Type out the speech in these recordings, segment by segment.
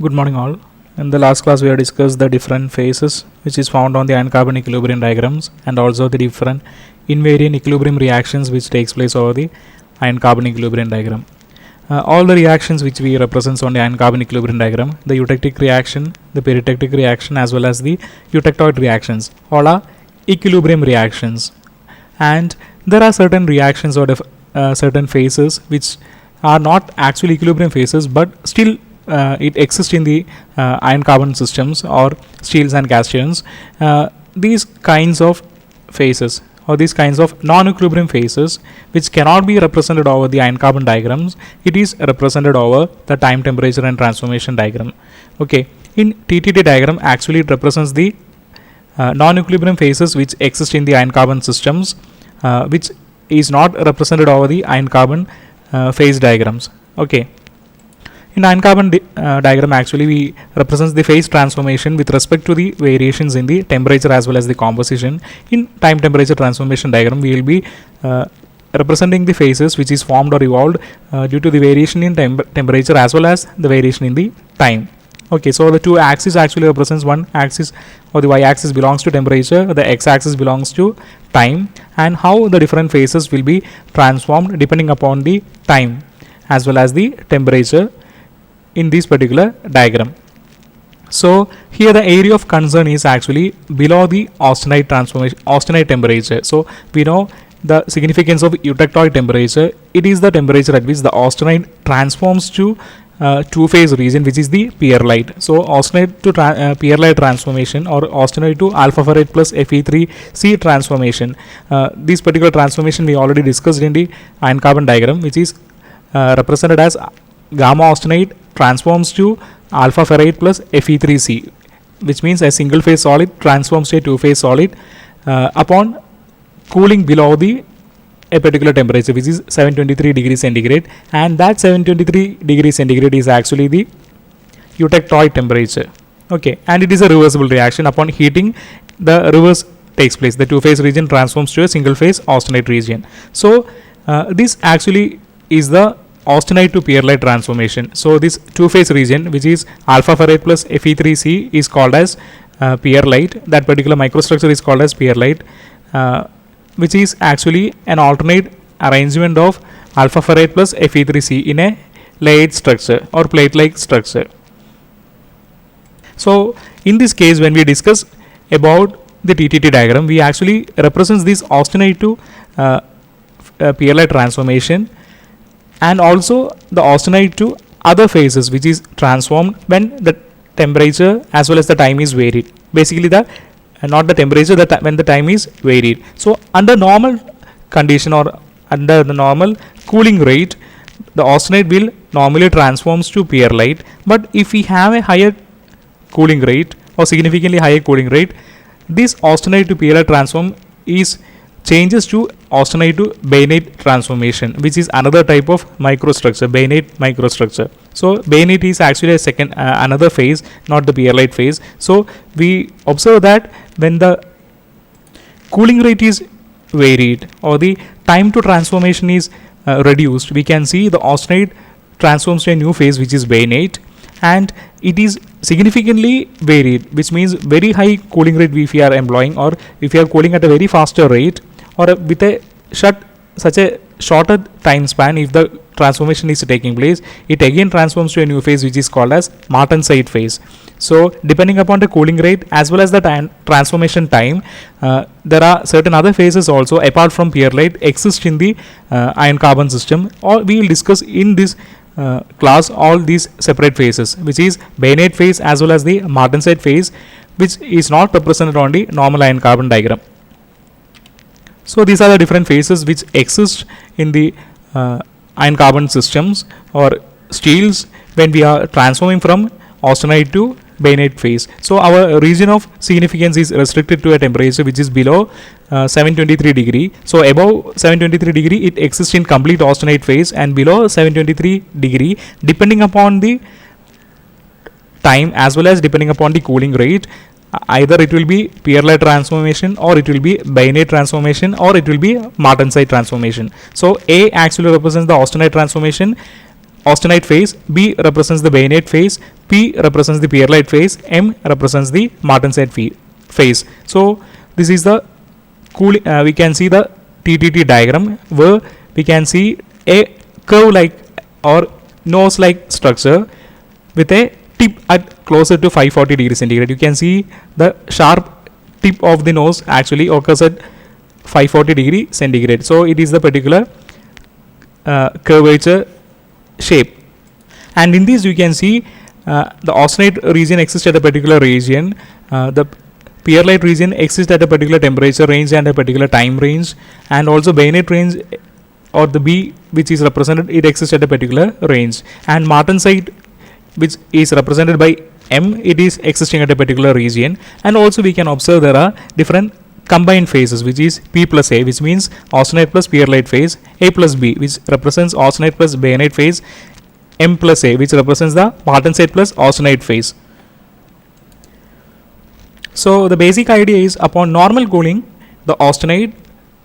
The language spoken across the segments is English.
Good morning all. In the last class we have discussed the different phases which is found on the ion carbon equilibrium diagrams and also the different invariant equilibrium reactions which takes place over the ion carbon equilibrium diagram. All the reactions which we represent on the ion carbon equilibrium diagram, the eutectic reaction, the peritectic reaction as well as the eutectoid reactions, all are equilibrium reactions. And there are certain reactions or certain phases which are not actually equilibrium phases but still it exists in the ion carbon systems or steels and cations. These kinds of phases or these kinds of non-equilibrium phases which cannot be represented over the ion carbon diagrams, it is represented over the time, temperature and transformation diagram. Okay, in TTT diagram actually it represents the non-equilibrium phases which exist in the ion carbon systems which is not represented over the ion carbon phase diagrams. Okay, in ion carbon diagram actually we represents the phase transformation with respect to the variations in the temperature as well as the composition. In time temperature transformation diagram we will be representing the phases which is formed or evolved due to the variation in temperature as well as the variation in the time. Okay, so the two axes actually represents one axis or the y-axis belongs to temperature, the x-axis belongs to time, and how the different phases will be transformed depending upon the time as well as the temperature in this particular diagram. So here the area of concern is actually below the austenite transformation, austenite temperature. So we know the significance of eutectoid temperature. It is the temperature at which the austenite transforms to two-phase region which is the pearlite. So austenite to pearlite transformation or austenite to alpha ferrite plus Fe3C transformation. This particular transformation we already discussed in the ion carbon diagram, which is represented as gamma austenite transforms to alpha ferrite plus Fe3C, which means a single phase solid transforms to a two-phase solid upon cooling below a particular temperature which is 723 degrees centigrade, and that 723 degrees centigrade is actually the eutectoid temperature. Okay, and it is a reversible reaction. Upon heating, the reverse takes place. The two-phase region transforms to a single phase austenite region. So this actually is the austenite to pearlite transformation. So this two-phase region which is alpha ferrite plus Fe3C is called as pearlite. That particular microstructure is called as pearlite, which is actually an alternate arrangement of alpha ferrite plus Fe3C in a layered structure or plate-like structure. So in this case, when we discuss about the TTT diagram, we actually represents this austenite to pearlite transformation and also the austenite to other phases which is transformed when the temperature as well as the time is varied. Basically the not the temperature, when the time is varied. So under normal condition or under the normal cooling rate, the austenite will normally transforms to pearlite. But if we have a higher cooling rate or significantly higher cooling rate, this austenite to pearlite transform is changes to austenite to bainite transformation, which is another type of microstructure, bainite microstructure. So bainite is actually a second another phase, not the pearlite phase. So we observe that when the cooling rate is varied or the time to transformation is reduced, we can see the austenite transforms to a new phase which is bainite, and it is significantly varied, which means very high cooling rate if we are employing, or if we are cooling at a very faster rate or with a such a shorter time span. If the transformation is taking place, it again transforms to a new phase which is called as martensite phase. So depending upon the cooling rate as well as the transformation time, there are certain other phases also apart from pearlite exist in the ion carbon system, or we will discuss in this class all these separate phases, which is bainite phase as well as the martensite phase, which is not represented on the normal ion carbon diagram. So these are the different phases which exist in the ion carbon systems or steels when we are transforming from austenite to bainite phase. So our region of significance is restricted to a temperature which is below 723 degree. So above 723 degree it exists in complete austenite phase, and below 723 degree, depending upon the time as well as depending upon the cooling rate, either it will be pearlite transformation or it will be bainite transformation or it will be martensite transformation. So A actually represents the austenite transformation, austenite phase, B represents the bainite phase, P represents the pearlite phase, M represents the martensite phase. So this is the cooling. We can see the TTT diagram where we can see a curve like or nose like structure with a tip at closer to 540 degrees centigrade. You can see the sharp tip of the nose actually occurs at 540 degree centigrade. So it is the particular curvature shape, and in this you can see the austenite region exists at a particular region, the pearlite region exists at a particular temperature range and a particular time range, and also bainite range or the B which is represented, it exists at a particular range, and martensite which is represented by M, it is existing at a particular region. And also we can observe there are different combined phases, which is P plus A, which means austenite plus pearlite phase, A plus B, which represents austenite plus bainite phase, M plus A, which represents the martensite plus austenite phase. So the basic idea is, upon normal cooling, the austenite,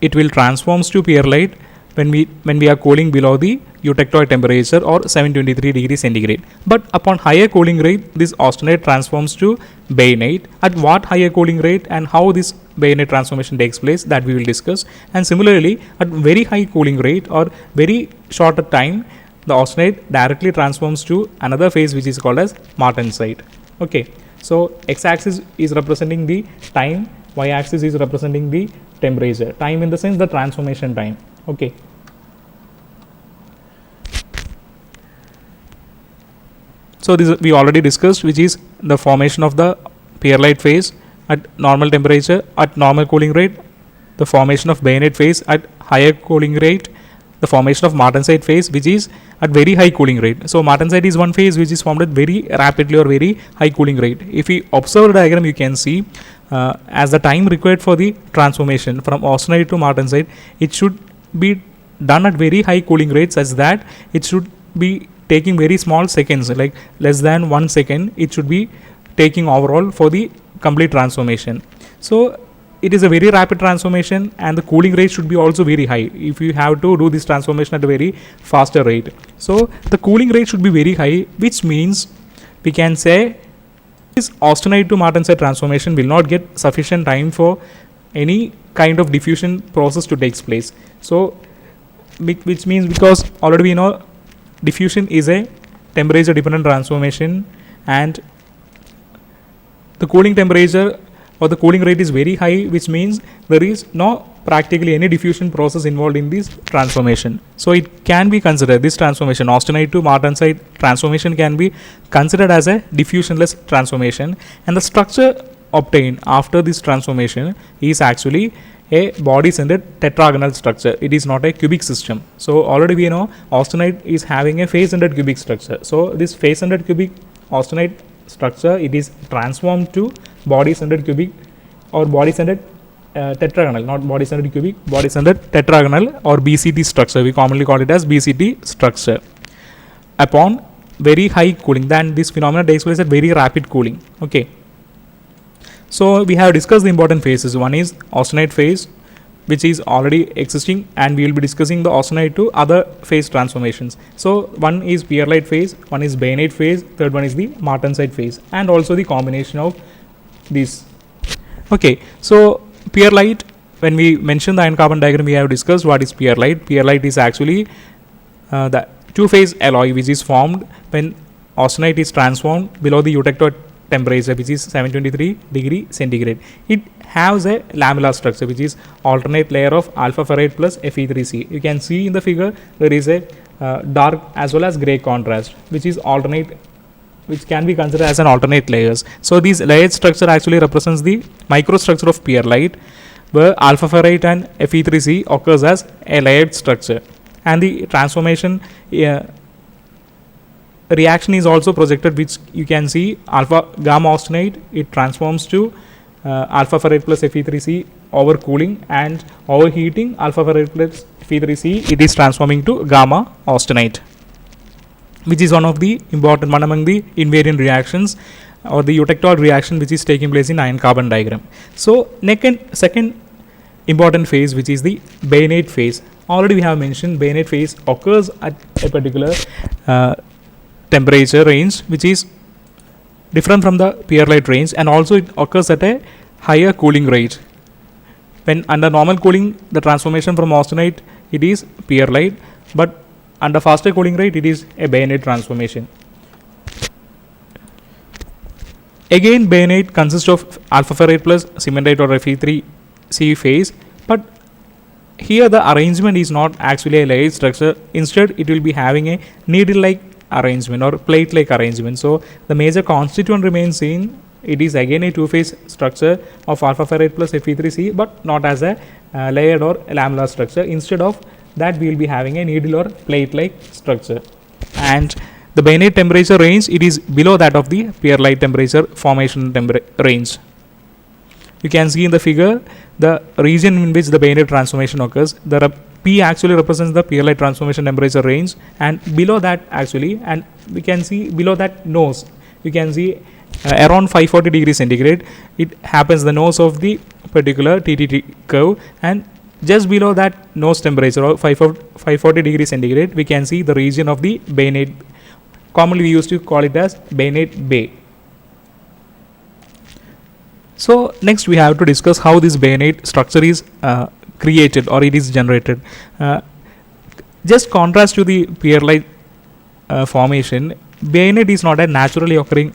it will transforms to pearlite when we are cooling below the eutectoid temperature or 723 degrees centigrade. But upon higher cooling rate, this austenite transforms to bainite. At what higher cooling rate and how this bainite transformation takes place, that we will discuss. And similarly, at very high cooling rate or very shorter time, the austenite directly transforms to another phase which is called as martensite. Okay, so x-axis is representing the time, y-axis is representing the temperature. Time in the sense the transformation time. Okay. So this we already discussed, which is the formation of the pearlite phase at normal temperature at normal cooling rate, the formation of bainite phase at higher cooling rate, the formation of martensite phase which is at very high cooling rate. So martensite is one phase which is formed at very rapidly or very high cooling rate. If we observe the diagram, you can see as the time required for the transformation from austenite to martensite, it should be done at very high cooling rates, such that it should be taking very small seconds, like less than 1 second it should be taking overall for the complete transformation. So it is a very rapid transformation, and the cooling rate should be also very high if you have to do this transformation at a very faster rate. So the cooling rate should be very high, which means we can say this austenite to martensite transformation will not get sufficient time for any kind of diffusion process to take place. So which means, because already we know diffusion is a temperature dependent transformation, and the cooling temperature or the cooling rate is very high, which means there is no practically any diffusion process involved in this transformation. So it can be considered, this transformation austenite to martensite transformation can be considered as a diffusionless transformation, and the structure obtained after this transformation is actually a body-centered tetragonal structure. It is not a cubic system. So already we know austenite is having a face-centered cubic structure. So this face-centered cubic austenite structure, it is transformed to body-centered cubic or body-centered tetragonal, not body-centered cubic, body-centered tetragonal or BCT structure. We commonly call it as BCT structure upon very high cooling. Then this phenomenon takes place at very rapid cooling. Okay. So we have discussed the important phases. One is austenite phase, which is already existing, and we will be discussing the austenite to other phase transformations. So one is pearlite phase, one is bainite phase, third one is the martensite phase, and also the combination of these. Okay, so pearlite, when we mention the iron carbon diagram, we have discussed what is pearlite. Pearlite is actually the two-phase alloy which is formed when austenite is transformed below the eutectoid temperature, which is 723 degree centigrade. It has a lamellar structure, which is alternate layer of alpha ferrite plus Fe3C. You can see in the figure there is a dark as well as gray contrast, which is alternate, which can be considered as an alternate layers. So this layered structure actually represents the microstructure of pearlite, where alpha ferrite and Fe3C occurs as a layered structure, and the transformation reaction is also projected, which you can see alpha gamma austenite, it transforms to alpha ferrite plus Fe3C over cooling, and overheating alpha ferrite plus Fe3C, it is transforming to gamma austenite, which is one of the important, one among the invariant reactions or the eutectoid reaction which is taking place in iron carbon diagram. So second important phase, which is the bainite phase. already we have mentioned bainite phase occurs at a particular temperature range which is different from the pearlite range, and also it occurs at a higher cooling rate. When under normal cooling, the transformation from austenite it is pearlite, but under faster cooling rate it is a bainite transformation. Again, bainite consists of alpha ferrite plus cementite or Fe3C phase, but here the arrangement is not actually a layered structure. Instead, it will be having a needle-like arrangement or plate-like arrangement. So the major constituent remains same. It is again a two-phase structure of alpha ferrite plus Fe3C, but not as a layered or lamellar structure. Instead of that, we will be having a needle or plate-like structure. And the bainite temperature range, it is below that of the pearlite temperature formation range. You can see in the figure the region in which the bainite transformation occurs. The P actually represents the pearlite transformation temperature range, and below that actually, and we can see below that nose, you can see around 540 degrees centigrade. It happens the nose of the particular TTT curve, and just below that nose temperature of 540 degrees centigrade, we can see the region of the bainite. Commonly we used to call it as bainite bay. So next we have to discuss how this bainite structure is created or it is generated. Just contrast to the pearlite formation, bainite is not a naturally occurring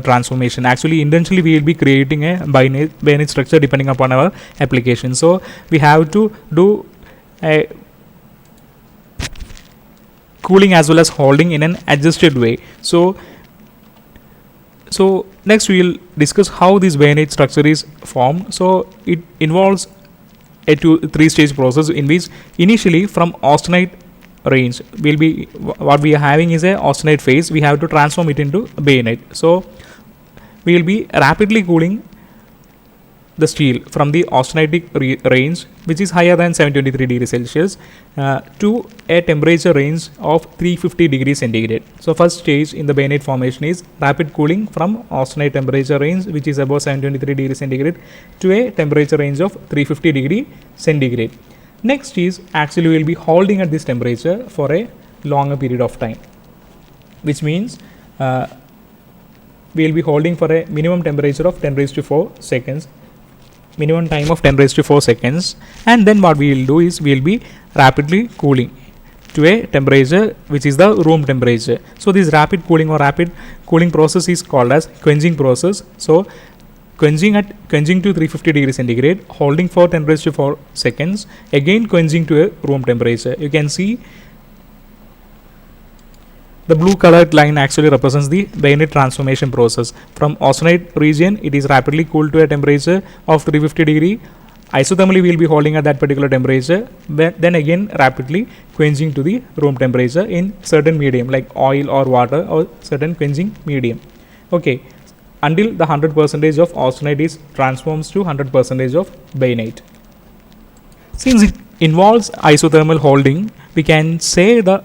transformation. Actually, intentionally we will be creating a bainite structure depending upon our application. So we have to do a cooling as well as holding in an adjusted way. So next we will discuss how this bainite structure is formed. So it involves a 2-3 stage process in which initially from austenite range will be what we are having is a austenite phase. We have to transform it into bainite. So we will be rapidly cooling the steel from the austenitic range, which is higher than 723 degrees Celsius, to a temperature range of 350 degrees centigrade. So first stage in the bainite formation is rapid cooling from austenite temperature range, which is above 723 degrees centigrade, to a temperature range of 350 degree centigrade. Next is actually we will be holding at this temperature for a longer period of time, which means we will be holding for a minimum temperature of 10 raised to 4 seconds. Minimum time of 10 raised to 4 seconds, and then what we will do is we will be rapidly cooling to a temperature which is the room temperature. So this rapid cooling or rapid cooling process is called as quenching process. So quenching to 350 degrees centigrade, holding for 10 raised to 4 seconds, again quenching to a room temperature. You can see the blue colored line actually represents the bainite transformation process. From austenite region, it is rapidly cooled to a temperature of 350 degree. Isothermally, we will be holding at that particular temperature, then again rapidly quenching to the room temperature in certain medium like oil or water or certain quenching medium. Okay, until the 100% of austenite is transforms to 100% of bainite. Since it involves isothermal holding, we can say the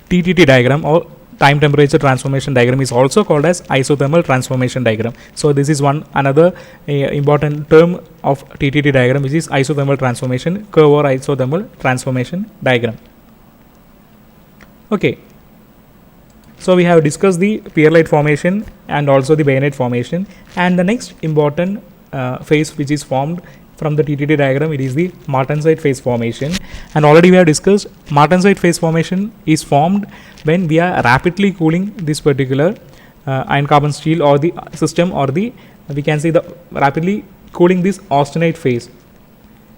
TTT diagram or time temperature transformation diagram is also called as isothermal transformation diagram. So this is another important term of TTT diagram, which is isothermal transformation curve or isothermal transformation diagram. Okay, so we have discussed the pearlite formation and also the bainite formation, and the next important phase which is formed from the TTT diagram, it is the martensite phase formation. And already we have discussed martensite phase formation is formed when we are rapidly cooling this particular iron carbon steel or the system, or the we can say the rapidly cooling this austenite phase,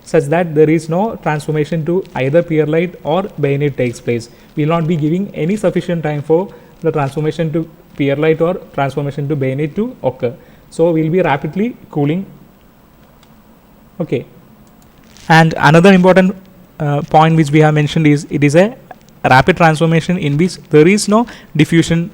such that there is no transformation to either pearlite or bainite takes place. We will not be giving any sufficient time for the transformation to pearlite or transformation to bainite to occur. So we will be rapidly cooling. Okay, and another important point which we have mentioned is it is a rapid transformation in which there is no diffusion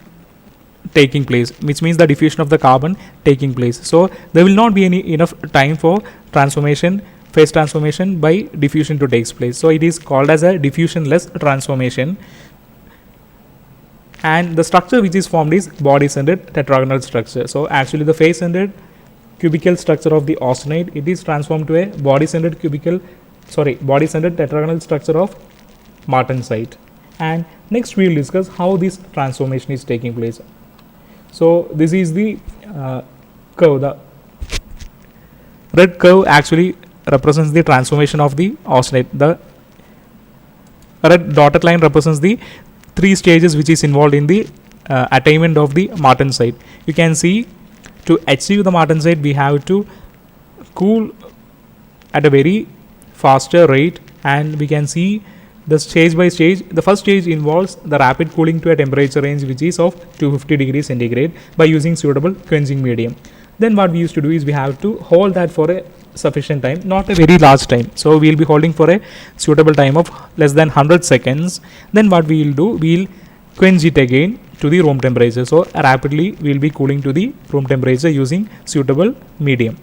taking place, which means the diffusion of the carbon taking place. So there will not be enough time for transformation, phase transformation by diffusion to takes place. So it is called as a diffusion-less transformation. And the structure which is formed is body-centered tetragonal structure. So actually the face-centered cubical structure of the austenite, it is transformed to a body-centered tetragonal structure of martensite. And next we will discuss how this transformation is taking place. So this is the curve. The red curve actually represents the transformation of the austenite. The red dotted line represents the 3 stages which is involved in the attainment of the martensite. You can see, to achieve the martensite we have to cool at a very faster rate, and we can see the stage by stage. The first stage involves the rapid cooling to a temperature range which is of 250 degrees centigrade by using suitable quenching medium. Then what we used to do is we have to hold that for a sufficient time, not a very large time. So we will be holding for a suitable time of less than 100 seconds. Then what we will do, we will quench it again to the room temperature. So rapidly we will be cooling to the room temperature using suitable medium.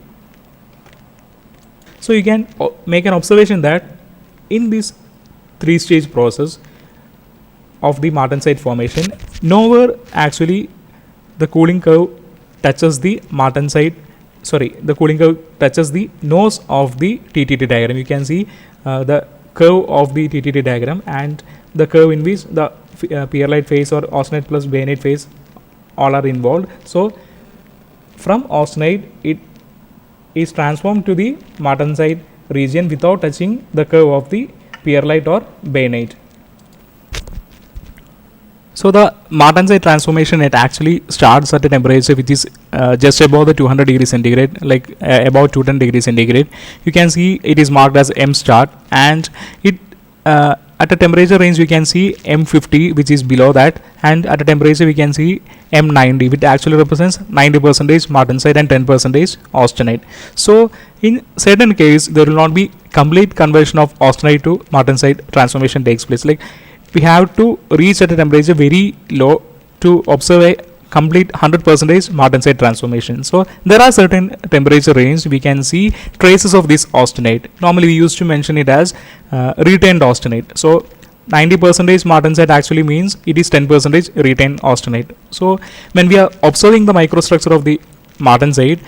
So you can make an observation that in this 3-stage process of the martensite formation, nowhere actually the cooling curve touches the martensite. The cooling curve touches the nose of the TTT diagram. You can see the curve of the TTT diagram and the curve in which the pearlite phase or austenite plus bainite phase all are involved. So from austenite it is transformed to the martensite region without touching the curve of the pearlite or bainite. So the martensite transformation, it actually starts at a temperature which is just above the 200 degrees centigrade, like about 210 degrees centigrade. You can see it is marked as M start, and it at a temperature range we can see M50 which is below that, and at a temperature we can see M90 which actually represents 90% martensite and 10% austenite. So in certain case there will not be complete conversion of austenite to martensite transformation takes place. Like we have to reach at a temperature very low to observe a complete 100% martensite transformation. So there are certain temperature range we can see traces of this austenite. Normally we used to mention it as retained austenite. So 90% martensite actually means it is 10% retained austenite. So when we are observing the microstructure of the martensite,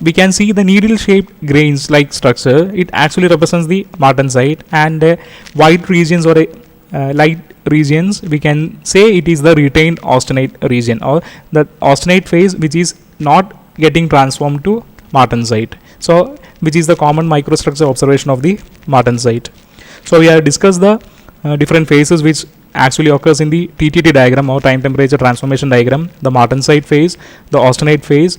we can see the needle shaped grains like structure. It actually represents the martensite, and white regions or light regions we can say it is the retained austenite region, or the austenite phase which is not getting transformed to martensite. So which is the common microstructure observation of the martensite. So we have discussed the different phases which actually occurs in the TTT diagram or time temperature transformation diagram: the martensite phase, the austenite phase,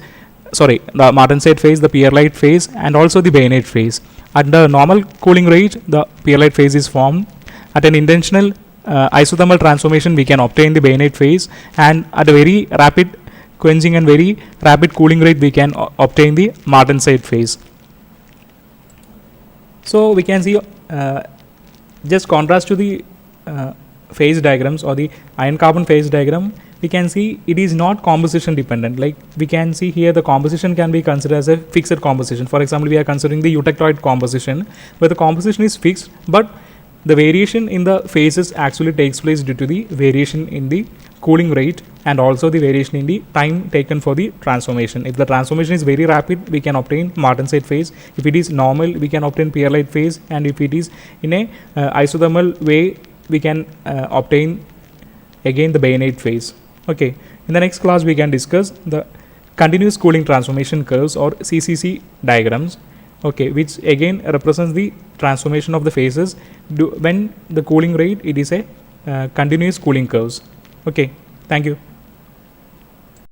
the martensite phase, the pearlite phase, and also the bainite phase. At the normal cooling rate, the pearlite phase is formed. At an intentional isothermal transformation we can obtain the bainite phase, and at a very rapid quenching and very rapid cooling rate we can obtain the martensite phase. So we can see just contrast to the phase diagrams or the iron carbon phase diagram, we can see it is not composition dependent. Like we can see here the composition can be considered as a fixed composition. For example, we are considering the eutectoid composition where the composition is fixed, but the variation in the phases actually takes place due to the variation in the cooling rate and also the variation in the time taken for the transformation. If the transformation is very rapid, we can obtain martensite phase. If it is normal, we can obtain pearlite phase, and if it is in a isothermal way, we can obtain again the bainite phase. Okay, in the next class we can discuss the continuous cooling transformation curves or CCC diagrams. Okay, which again represents the transformation of the phases when the cooling rate it is a continuous cooling curves. Okay, thank you.